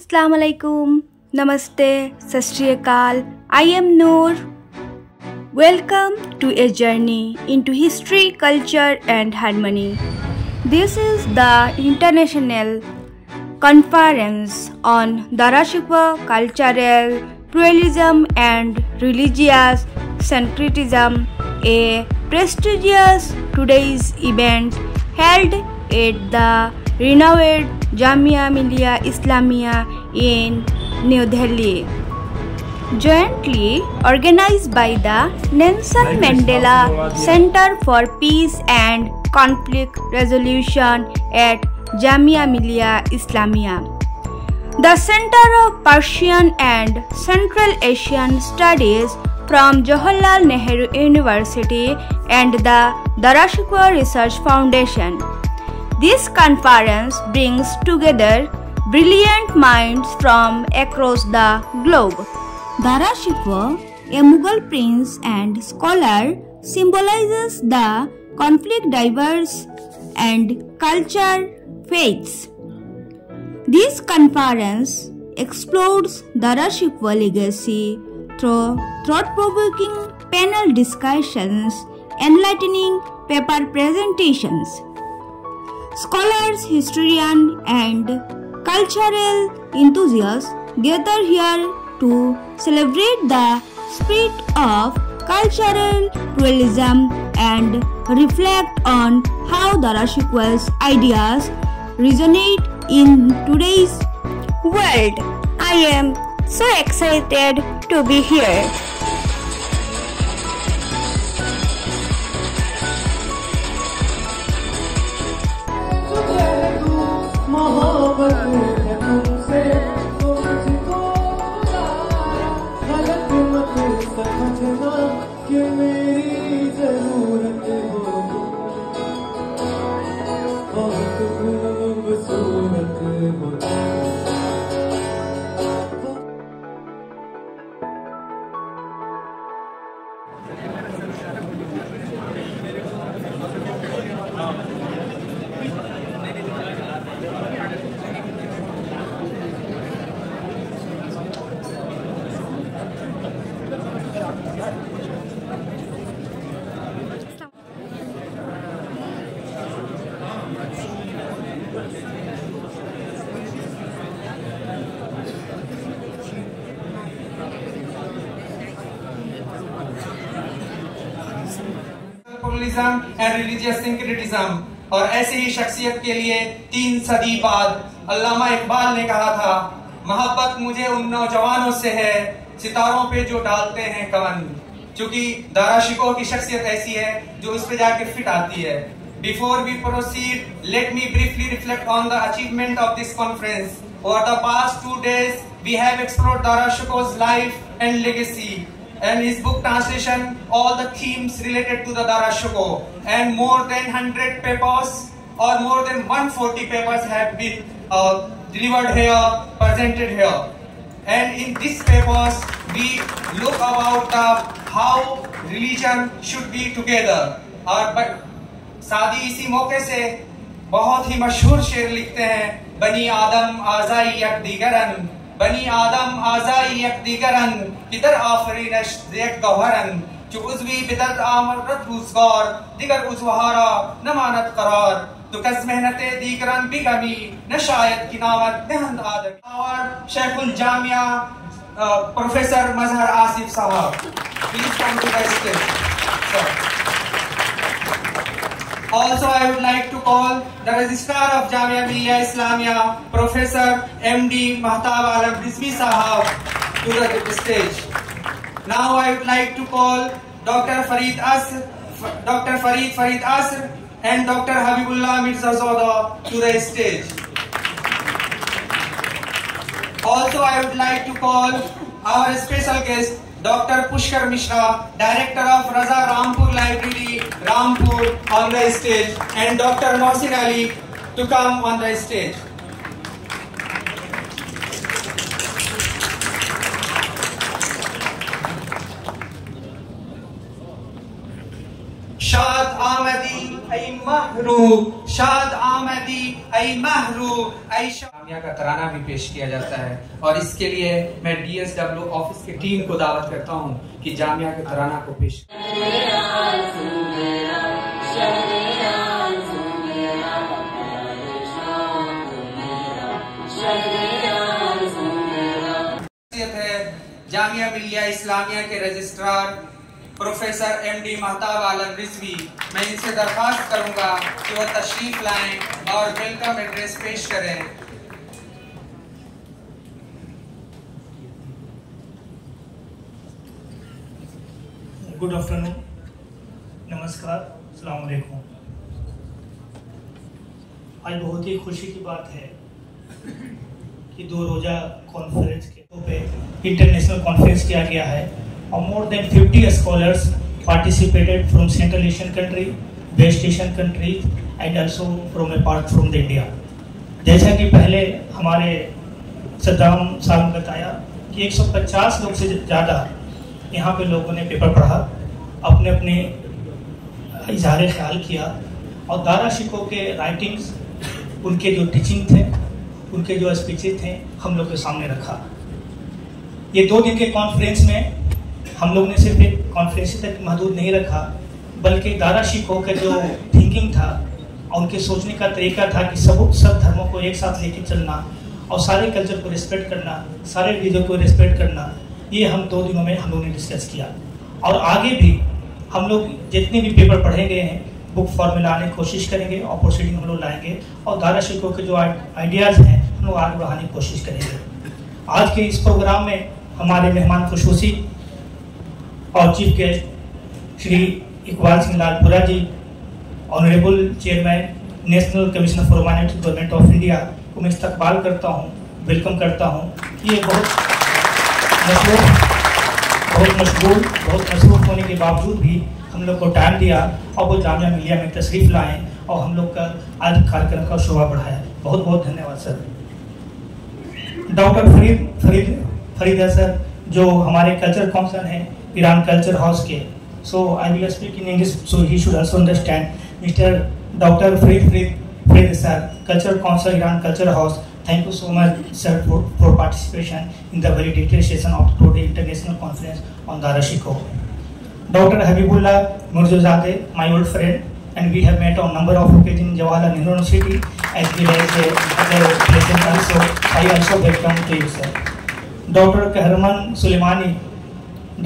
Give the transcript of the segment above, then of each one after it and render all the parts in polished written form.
Assalamu alaikum, Namaste, Sat Shri Akal. I am Noor. Welcome to a journey into history, culture and harmony. This is the International Conference on Darashikwa Cultural Pluralism and Religious Syncretism, a prestigious today's event held at the renowned Jamia Millia Islamia in New Delhi, jointly organized by the Nelson Mandela Center for Peace and Conflict Resolution at Jamia Millia Islamia. The Center of Persian and Central Asian Studies from Jawaharlal Nehru University and the Darashikwa Research Foundation. This conference brings together brilliant minds from across the globe. Darashikwa, a Mughal prince and scholar, symbolizes the conflict, diverse and culture faiths. This conference explores Darashikwa legacy through thought-provoking panel discussions, enlightening paper presentations. Scholars, historians, and cultural enthusiasts gather here to celebrate the spirit of cultural pluralism and reflect on how Darashikwa's ideas resonate in today's world. I am so excited to be here. Pluralism and religious syncretism. और ऐसे ही शख्सियत के लिए 3 सदी बाद अल्लामा इकबाल ने कहा था, मोहब्बत मुझे उन नौजवानों से है सितारों पे जो डालते हैं कवन। क्योंकि दाराशिकों की शख्सियत ऐसी है जो इस पे जाके फिट आती है। Before we proceed, let me briefly reflect on the achievement of this conference. Over the past 2 days, we have explored Darashiko's life and legacy, and his book translation, all the themes related to the Darashiko, and more than 100 papers or more than 140 papers have been delivered here, presented here. And in these papers, we look about how religion should be together. But सादी इसी मौके से बहुत ही मशहूर शेर लिखते हैं, बनी आदम आज़ाई यक दीगरन, बनी आदम आज़ाई यक दीगरन, किधर आफरीनश देख गौहरन, जो उज़वी बिदत आमरत रोज़गार, दिगर उज़वहारा नमानत करार, तो कस मेहनते दीगरन बिगमी, न शायद की नामत नहंद आदम। और शेखुल जामिया प्रोफेसर मजहर आसिफ साहब, please come to the stage. Also, I would like to call the Registrar of Jamia Millia Islamia, Professor M.D. Mahtab Alam Rizvi Sahab, to the stage. Now, I would like to call Dr. Farid Asr and Dr. Habibullah Mirza Zoda to the stage. Also, I would like to call our special guest, Dr. Pushkar Mishra, Director of Raza Rampur Library, Rampur, on the stage, and Dr. Mohsin Ali to come on the stage. Shad Ahmadi ay mahru, Shad Ahmadi ay mahru, ay Jamia का तराना भी पेश किया जाता है। और इसके लिए मैं DSW ऑफिस की टीम को दावत करता हूं कि जामिया के तराना को पेश है। जामिया मिलिया इस्लामिया के रजिस्ट्रार प्रोफेसर MD महताब आलम रिजवी, मैं इनसे दरख्वास्त करूंगा कि वह तशरीफ लाएं और वेलकम एड्रेस पेश करें। गुड आफ्टरनून, नमस्कार, अस्सलाम वालेकुम। आज बहुत ही खुशी की बात है कि 2 रोज़ा कॉन्फ्रेंस के पे इंटरनेशनल कॉन्फ्रेंस किया गया है और more than 50 scholars participated from Central Asian country, West Asian country and also from apart from the India. जैसा कि पहले हमारे सद्दाम साहब ने बताया कि 150 लोग से ज़्यादा यहाँ पे लोगों ने पेपर पढ़ा, अपने अपने इजहार ख्याल किया और दारा शिकोह के राइटिंग्स, उनके जो टीचिंग थे, उनके जो स्पीचेस थे, हम लोग के सामने रखा। ये 2 दिन के कॉन्फ्रेंस में हम लोग ने सिर्फ एक कॉन्फ्रेंस तक महदूद नहीं रखा, बल्कि दारा शिकोह का जो थिंकिंग था और उनके सोचने का तरीका था कि सब धर्मों को एक साथ लेके चलना और सारे कल्चर को रिस्पेक्ट करना, सारे रिलीजन को रिस्पेक्ट करना, ये हम 2 दिनों में हम लोग ने डिस्कस किया। और आगे भी हम लोग जितने भी पेपर पढ़े गए हैं बुक फॉर्म में लाने की कोशिश करेंगे और प्रोसीडिंग हम लोग लाएंगे और दारा शिकोह के जो आइडियाज़ हैं हम लोग आगे बढ़ाने की कोशिश करेंगे। आज के इस प्रोग्राम में हमारे मेहमान खुशूसी और chief guest Shri Iqbal Singh Lalpura ji, honourable chairman national commission for minority government of India को मैं इस्तकबाल करता हूँ, वेलकम करता हूँ। ये बहुत मशगूल होने के बावजूद भी हम लोग को टाइम दिया और वो जामिया मिलिया में तशरीफ़ लाएँ और हम लोग का आज कार्यक्रम का शोभा बढ़ाया। बहुत बहुत धन्यवाद सर। डॉक्टर फरीद सर जो हमारे कल्चर काउंसिल हैं ईरान कल्चर हाउस के, so I will speak in English so he should also understand. Mister doctor Farid sir, culture council Iran culture house, thank you so much sir for participation in the validated session of today international conference on Dara Shicoh. Dr. Habibullah Mirzazadeh, my old friend, and we have met on number of occasions in Jawaharlal Nehru University as well as other places also. I also welcome to you sir. Dr. Kahraman Suleimani,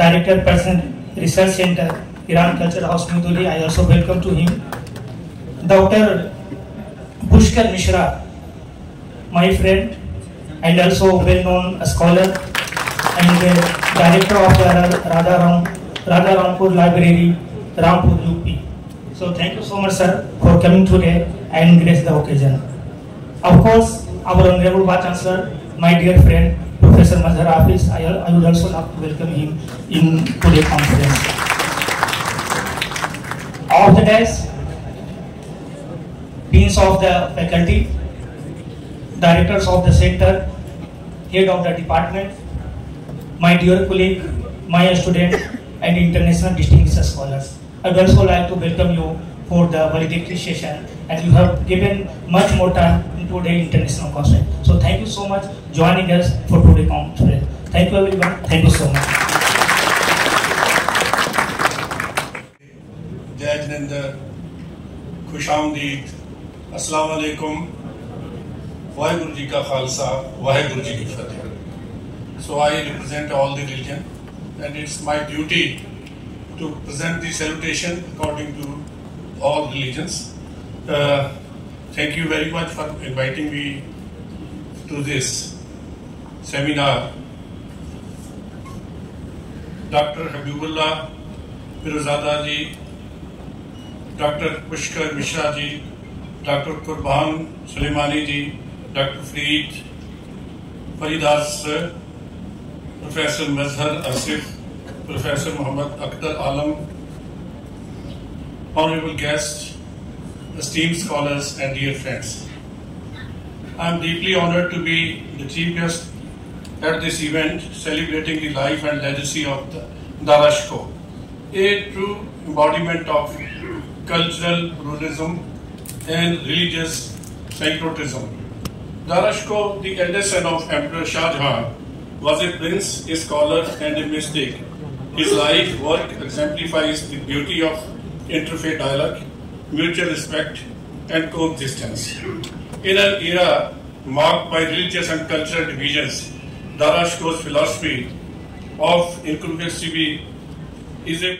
Director Person Research Center, Iran Culture House, New Delhi, I also welcome to him. Dr. Pushkar Mishra, my friend and also well-known scholar and director of the Radha Rampur Library, Rampur, UP. So thank you so much sir for coming today and grace the occasion. Of course, our Honorable Vice Chancellor, my dear friend Professor Mazhar Hafiz, I would also like to welcome him in today's conference. All the days, deans of the faculty, directors of the center, head of the department, my dear colleague, my student and international distinguished scholars. I would also like to welcome you for the valedictory session and you have given much more time in today's international conference. So thank you so much joining us for today's conference. Thank you everyone. Thank you so much. जय जिनेंद्र, खुशामदीद, अस्सलाम वालेकुम, वाहेगुरु जी का खालसा, वाहेगुरु जी की फतेह। So I represent all the religion and it's my duty to present the salutation according to all religions. Thank you very much for inviting me to this seminar. Dr. Habibullah Mirzazadeh ji, Dr. Pushkar Mishra ji, Dr. Qurban Suleimani ji, Dr. Farid sir, Professor Mazhar Asif, Professor Muhammad Akhtar Alam, honorable guests, esteemed scholars and dear friends. I am deeply honored to be the chief guest at this event celebrating the life and legacy of Dara Shicoh, a true embodiment of cultural pluralism and religious syncretism. Darashkoh, the eldest son of Emperor Shah Jahan, was a prince, a scholar, and a mystic. His life work exemplifies the beauty of interfaith dialogue, mutual respect, and coexistence. In an era marked by religious and cultural divisions, Darashkoh's philosophy of inclusivity is a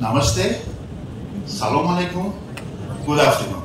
Namaste, Salam Alaikum, good afternoon.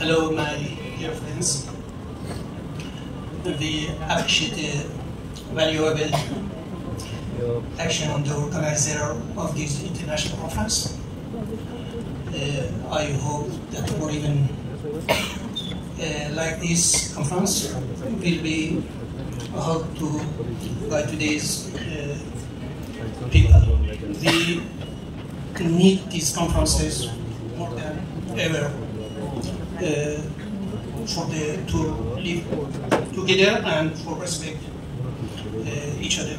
Hello, my dear friends. We appreciate the valuable action on the organizer of this international conference. I hope that more even like this conference will be held to by today's people. We need these conferences more than ever for to live together and for respect each other.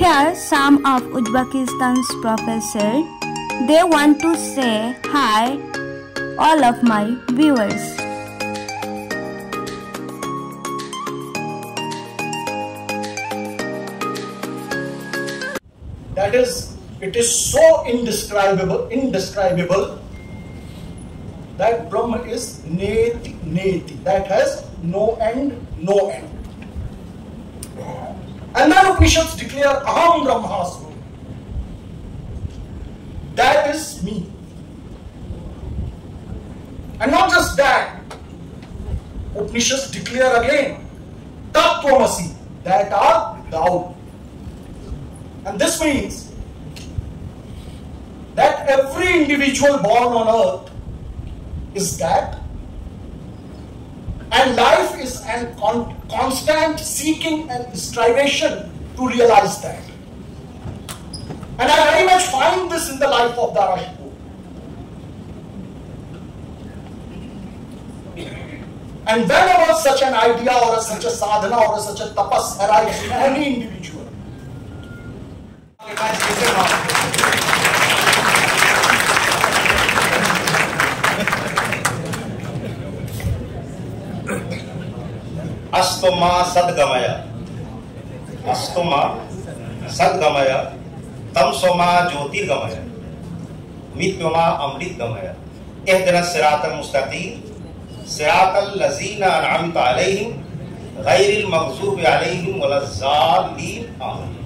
Here some of Uzbekistan's professors, they want to say hi all of my viewers. That is, it is so indescribable that Brahma is neti neti, that has no end, no end. And then Upanishads declare Aham Brahmasmi. That is me. And not just that, Upanishads declare again, Tattvamasi, that are thou. And this means that every individual born on earth is that, and life is a constant seeking and strivation to realize that. And I very much find this in the life of Dara Shikoh. And whenever such an idea or such a sadhana or such a tapas arises in any individual, Astoma sadgamaya, Astoma sadgamaya, Tamsoma jyotirgamaya, Mityoma amritgamaya, Ihdina siratal mustaqim, siratal lazina an'amta alayhim, ghayril maghdubi alayhim walazzallin. Amin.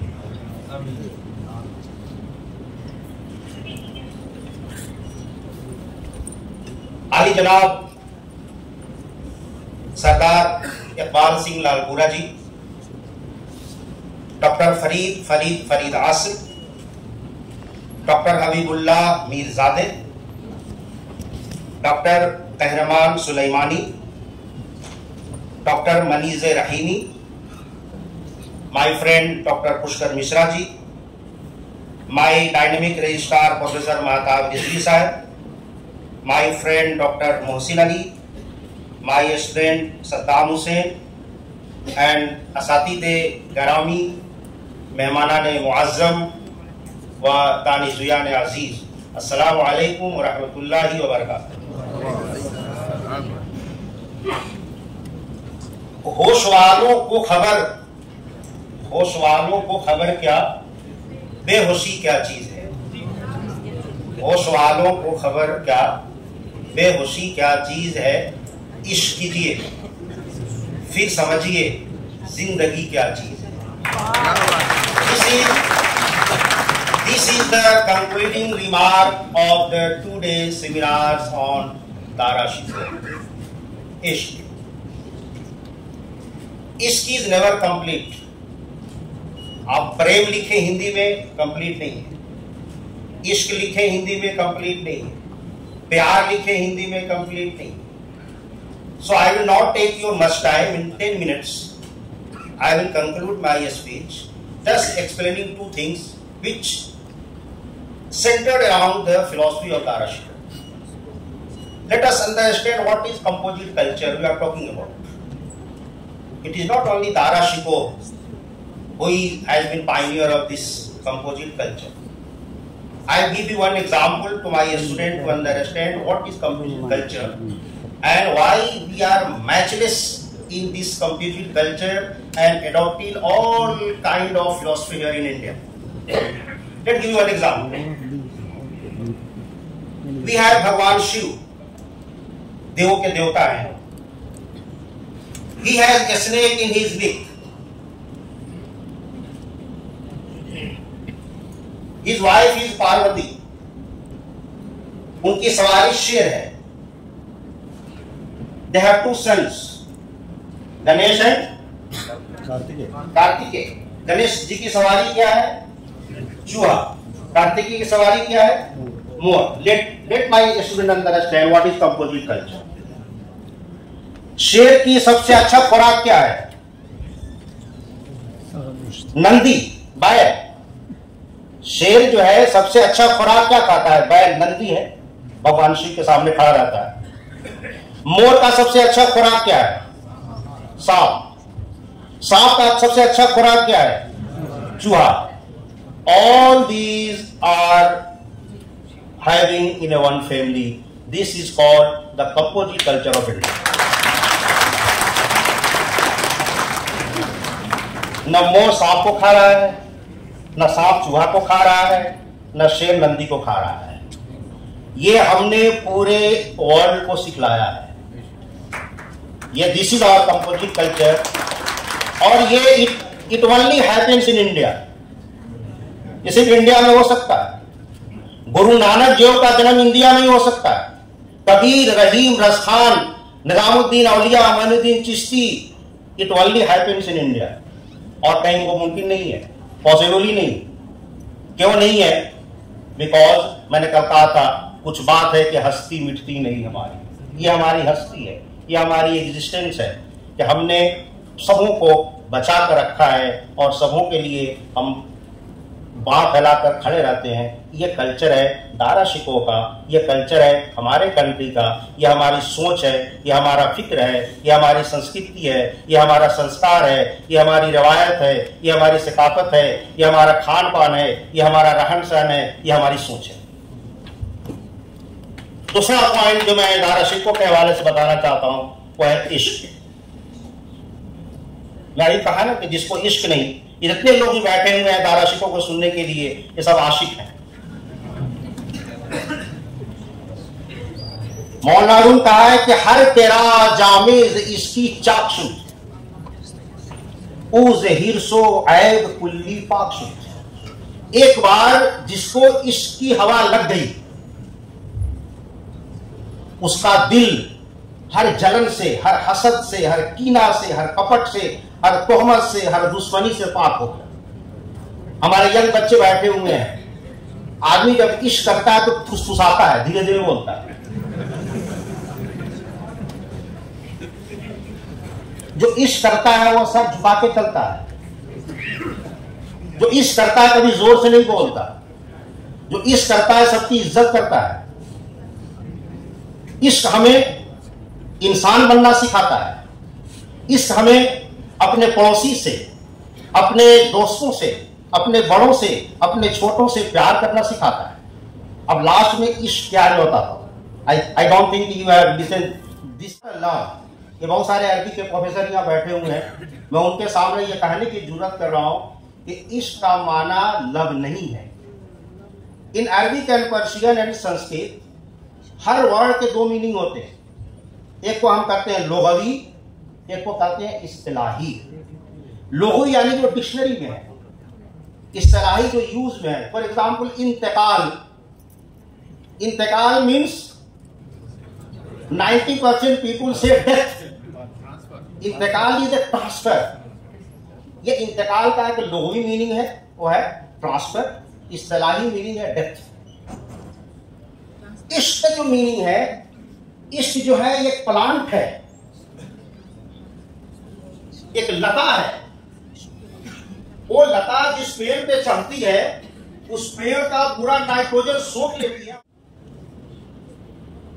आली जनाब Sardar Iqbal Singh Lalpura ji, doctor Farid Asif, doctor Habibullah Mirzadeh, doctor Qahraman Soleimani, doctor Manij Rahimi, my friend doctor Pushkar Mishra ji, my dynamic registrar professor Mahtab Rizvi sahab, my friend doctor Mohsin Ali, my student Saddam Hussain, and असातिदे गरामी, मेहमानान मुअज़्ज़म व दानिशुयान अजीज, अस्सलामु अलैकुम व रहमतुल्लाहि व बरकातहू। होश वालों को खबर क्या, बेहोशी क्या चीज है। होश वालों को खबर क्या, बेहोशी क्या चीज है। इश्क कीजिए फिर समझिए जिंदगी क्या चीज है। This is the concluding remark of the 2-day seminars on Dara Shikoh. Ishq. Ishq is never complete. आप प्रेम लिखे हिंदी में कंप्लीट नहीं है, इश्क लिखे हिंदी में कंप्लीट नहीं है, प्यार लिखे हिंदी में कंप्लीट नहीं है। So I will not take your much time. In 10 minutes I will conclude my speech, just explaining two things which centered around the philosophy of Dara Shikoh. Let us understand what is composite culture we are talking about. It is not only Dara Shikoh who has been pioneer of this composite culture. I will give you one example to my student to understand what is composite culture and why we are matchless in this composite culture and adopting all kind of philosophy here in India. Let me give you one example. We have Bhagwan Shiv, देवों के देवता हैं. He has a snake in his neck. His wife is Parvati. उनकी सवारी शेर है. They have two sons, Ganesh and Kartikeya. Ganesh ji की सवारी क्या है? चूहा. कार्तिकेय की सवारी क्या है? मोर. Let my student understand what is composite culture. शेर की सबसे अच्छा खुराक क्या है? नंदी, बैल. शेर जो है सबसे अच्छा खुराक क्या खाता है? बैल. नंदी है, भगवान शिव के सामने खड़ा रहता है. मोर का सबसे अच्छा खुराक क्या है? सांप. सांप का सबसे अच्छा खुराक क्या है? चूहा. All these are having in a one family. This is called the composite culture of India. न मोर सांप को खा रहा है, न सांप चूहा को खा रहा है, न शेर नंदी को खा रहा है. ये हमने पूरे वर्ल्ड को सिखलाया है. ये this is our composite culture. और ये it only happens in India. ये सिर्फ इंडिया में हो सकता है. गुरु नानक देव का जन्म इंडिया में ही हो सकता है. Kabir, Rahim, Raskhan, Nizamuddin Auliya, Moinuddin Chishti, it only happens in India. और कहीं वो मुमकिन नहीं है, पॉसिबल ही नहीं। क्यों नहीं है? बिकॉज मैंने कल कहा था, कुछ बात है कि हस्ती मिटती नहीं हमारी। ये हमारी हस्ती है, ये हमारी एग्जिस्टेंस है कि हमने सबों को बचा कर रखा है और सबों के लिए हम बाँह फैलाकर खड़े रहते हैं। ये कल्चर है दारा शिकोह का, ये कल्चर है हमारे कंट्री का, ये हमारी सोच है, ये हमारा फिक्र है, ये हमारी संस्कृति है, ये हमारा संस्कार है, ये हमारी रवायत है, ये हमारी सकाफत है, ये हमारा खान पान है, ये हमारा रहन सहन है, ये हमारी सोच है। दूसरा पॉइंट जो मैं दारा शिकोह के हवाले से बताना चाहता हूं वो है इश्क। मैंने कहा ना कि जिसको इश्क नहीं, इतने लोग भी बैठे हुए हैं दारा शिकोह को सुनने के लिए, ये सब आशिक हैं। मौलाना रूम कहा है कि हर तेरा जामेज इसकी चाक्षु उज हिरसो ऐब कुल्ली पाक्षु। एक बार जिसको इश्क की हवा लग गई, उसका दिल हर जलन से, हर हसद से, हर कीना से, हर कपट से, हर तोहमत से, हर दुश्मनी से पाक हो गया। हमारे यंग बच्चे बैठे हुए हैं, आदमी जब इश्क करता है तो फुसफुसाता है, धीरे धीरे बोलता है। जो इश्क करता है वो सर झुका के चलता है। जो इश्क करता है कभी जोर से नहीं बोलता। जो इश्क करता है सबकी इज्जत करता है। इश्क हमें इंसान बनना सिखाता है। इश्क हमें अपने पड़ोसी से, अपने दोस्तों से, अपने बड़ों से, अपने छोटों से प्यार करना सिखाता है। अब लास्ट में इश्क क्या नहीं होता था। I don't think you have listen this love. ये बहुत सारे अरबी के प्रोफेसर यहाँ बैठे हुए हैं, मैं उनके सामने ये कहने की जुर्रत कर रहा हूं कि इश्क का माना लव नहीं है। In Arabic and Persian and Sanskrit her word के दो मीनिंग होते हैं। एक को हम कहते हैं लोगवी, एक को कहते हैं इस्तिलाही। लोगो यानी जो डिक्शनरी में है, इस्तिलाही जो यूज में है। फॉर एग्जाम्पल इंतकाल, इंतकाल मीन्स 90% पीपुल से डेथ। इंतकाल इज ए ट्रांसफर। ये इंतकाल का एक लोगवी मीनिंग है, वो है ट्रांसफर। इस्तिलाही मीनिंग है डेथ। इश्क जो मीनिंग है, इश्क जो है एक प्लांट है, एक लता है। वो लता जिस पेड़ पे चढ़ती है, उस पेड़ का पूरा नाइट्रोजन सोख लेती है।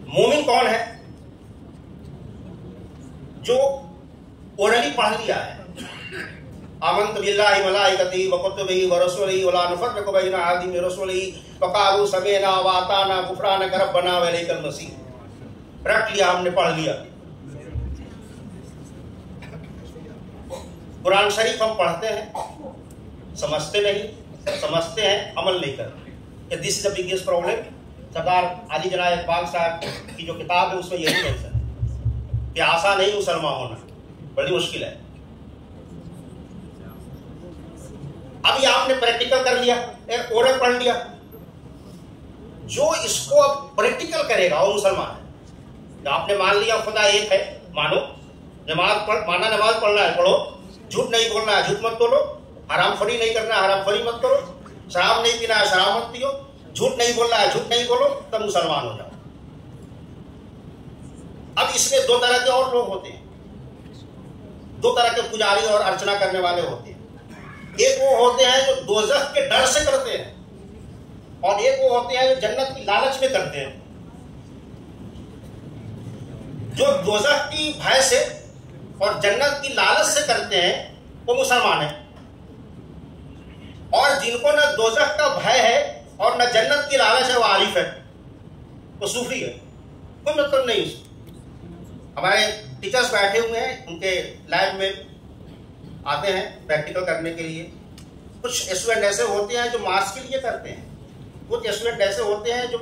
मोमिन कौन है? जो ओरली पढ़ लिया है, आमंतु बिल्लाहि मलाइकतिही व कुतुबिही व रसूलिही व ला नुफर्रिकु बैना अहदिन मिन रसूलिही व क़ालू समिअना व अताना गुफ़रानक रब्बना व इलैकल मसीह। रट लिया, हमने पढ़ लिया। कुरान शरीफ हम पढ़ते हैं, समझते नहीं, समझते हैं, अमल नहीं करते। This is the biggest problem. Sardar अली जनाब इकबाल साहब की जो किताब है उसमें यही मेंशन है कि आसान नहीं मुसलमान होना, बड़ी मुश्किल है। अभी आपने प्रैक्टिकल कर लिया, ओरल पढ़ लिया। जो इसको अब प्रैक्टिकल करेगा वो मुसलमान है। तो आपने मान लिया खुदा एक है, मानो। माना नमाज पढ़ना है, पढ़ो। झूठ नहीं बोलना है, झूठ मत बोलो। हरामखोरी नहीं करना है, हरामखोरी मत करो। शराब नहीं पीना है, शराब मत पियो। झूठ नहीं बोलना है, झूठ नहीं बोलो, तब मुसलमान हो जाओ। अब इसमें दो तरह के और लोग होते हैं, दो तरह के पुजारी और अर्चना करने वाले होते हैं। एक वो होते हैं जो दोज़ख के डर से करते हैं, और एक वो होते हैं जो जन्नत की लालच में करते हैं। जो दोज़ख की भय से और जन्नत की लालच से करते हैं वो मुसलमान है, और जिनको न दोज़ख का भय है और न जन्नत की लालच है वो आरिफ है, वो सूफी है। कोई मतलब नहीं उसको। हमारे टीचर्स बैठे हुए हैं, उनके लैब में आते हैं प्रैक्टिकल करने के लिए। कुछ स्टूडेंट ऐसे होते हैं जो मार्क्स के लिए करते हैं, कुछ स्टूडेंट ऐसे होते हैं जो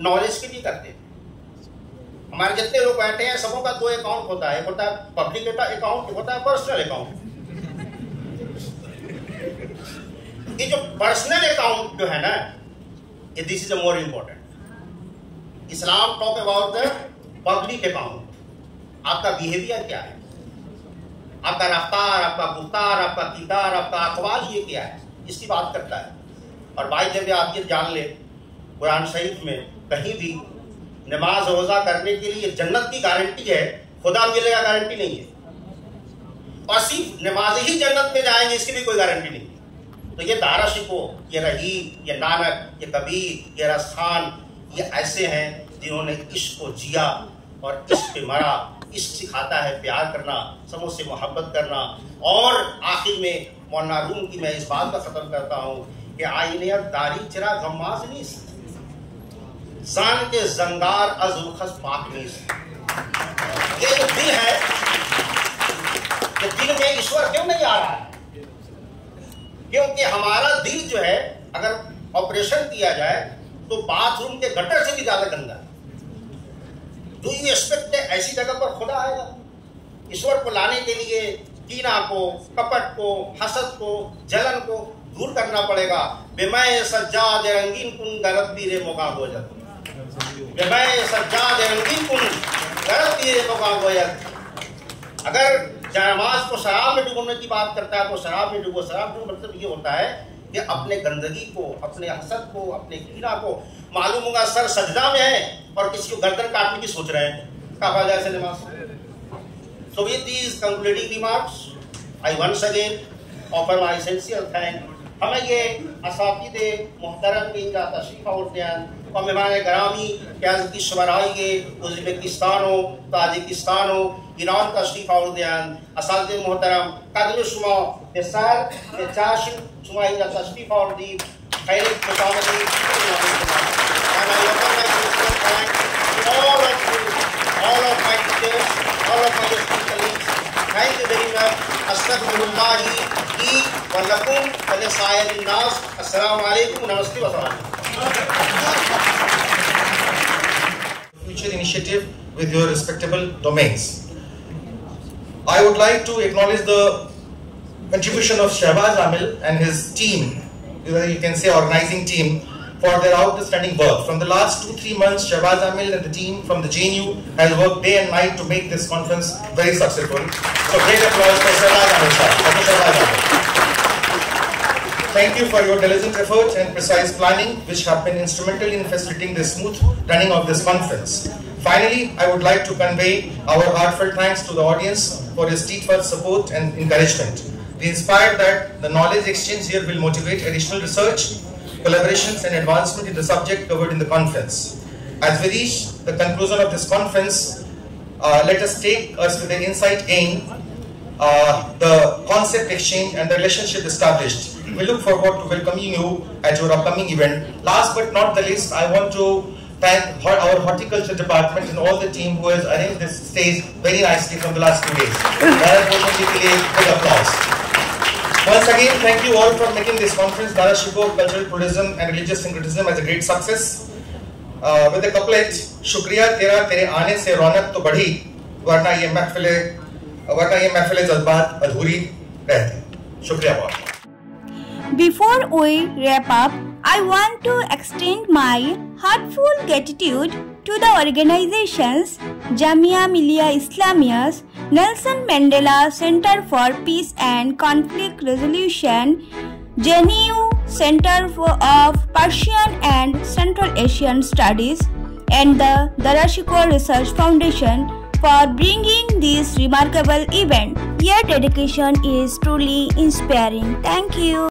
नॉलेज के लिए करते हैं। हमारे जितने लोग बैठे हैं सबों का दो अकाउंट होता है, एक होता है पब्लिक अकाउंट, एक होता है पर्सनल अकाउंट। ये जो पर्सनल अकाउंट जो है ना, ये this is a more important. Islam talk about the public account, आपका बिहेवियर क्या है, आपका रफ्तार, आपका गुफ्तार, आपका किरदार, आपका अखवाल ये क्या है, इसकी बात करता है। और भाई जब आप ये जान ले, कुरान शरीफ में कहीं भी नमाज रोजा करने के लिए जन्नत की गारंटी है, खुदा मिलेगा गारंटी नहीं है। और सिर्फ नमाज ही जन्नत में जाएंगे इसकी भी कोई गारंटी नहीं है। तो ये दारा शिको, ये रहीम, ये नानक, ये कबीर, ये रसखान, ये ऐसे हैं जिन्होंने इश्क को जिया और इश्क पे मरा। इश्क सिखाता है प्यार करना, समझ से मोहब्बत करना। और आखिर में मौलाना रूम की मैं इस बात का खत्म करता हूँ कि आईने दारी चिरा गम्माज नहीं जान के जंगार अजुखस पाक नहीं। ये जो दिल है, ये दिल में ईश्वर क्यों नहीं आ रहा है? क्योंकि हमारा दिल जो है अगर ऑपरेशन किया जाए तो बाथरूम के गटर से भी ज्यादा गंदा है। डू यू एक्सपेक्ट ऐसी जगह पर खुदा आएगा? ईश्वर को लाने के लिए कीना को, कपट को, हसद को, जलन को दूर करना पड़ेगा। बेमय सज्जाद रंगीन कुन गलत बीरे मौका हो जाता, बेमय सज्जाद रंगीन कुन गलत बीरे मौका हो जाता। अगर नमाज को शराब में डुबोने की बात करता है तो शराब में डुबो। शराब डुबो मतलब ये होता है कि अपने गंदगी को, अपने हसद को, अपने कीना को, मालूम होगा सर सजदा में है और किसी को गर्दन काटने की सोच रहे हैं, क्या फायदा ऐसे नमाज। So with these concluding remarks, I once again offer my sincere thanks. हमें ये असातिदे मुहतरम की तशरीफ आवरदयान और मेहमान ग्रामी की शवराइए उज़्बेकिस्तान हो, ताजिकिस्तान हो, ईरान तशरीफ आवरदयान असातिदे मुहतरम कदर शुमा बेसार बेचाशिन शुमा इनका तशरीफ आवरदी खैर खुशामदी। all of my teachers, all of my colleagues, thank you very much. Astaghfirullahi li wa lakum wa li sa'iril nas. Assalamu alaikum, namaste wa salam. Future initiative with your respectable domains. I would like to acknowledge the contribution of Shahbaz Amil and his team, you can say organizing team, for their outstanding work. From the last 2-3 months, Shahbaz Amil and the team from the JNU has worked day and night to make this conference very successful. So great applause for Shahbaz Amil sir. Thank you for your diligent effort and precise planning, which have been instrumental in facilitating the smooth running of this conference. Finally, I would like to convey our heartfelt thanks to the audience for your steadfast support and encouragement. We inspired that the knowledge exchange here will motivate additional research, collaborations and advancement in the subject covered in the conference. As we reach the conclusion of this conference, let us take us with the insight gained, the concept exchange and the relationship established. We look forward to welcoming you at your upcoming event. Last but not the least, I want to thank our horticulture department and all the team who has arranged this stage very nicely from the last 2 days. Big applause. Once again, thank you all for making this conference, Dara Shikoh, Cultural Tourism and Religious Syncretism, as a great success. With a couplet, Shukriya tera tere aane se raunak to badhi, warna ye महफिले जज्बात अधूरी रहती. Shukriya बहुत. Before we wrap up, I want to extend my heartfelt gratitude to the organizations Jamia Millia Islamiyah, Nelson Mandela Center for Peace and Conflict Resolution, JNU Center of Persian and Central Asian Studies, and the Dara Shikoh Research Foundation for bringing this remarkable event. Your dedication is truly inspiring. Thank you.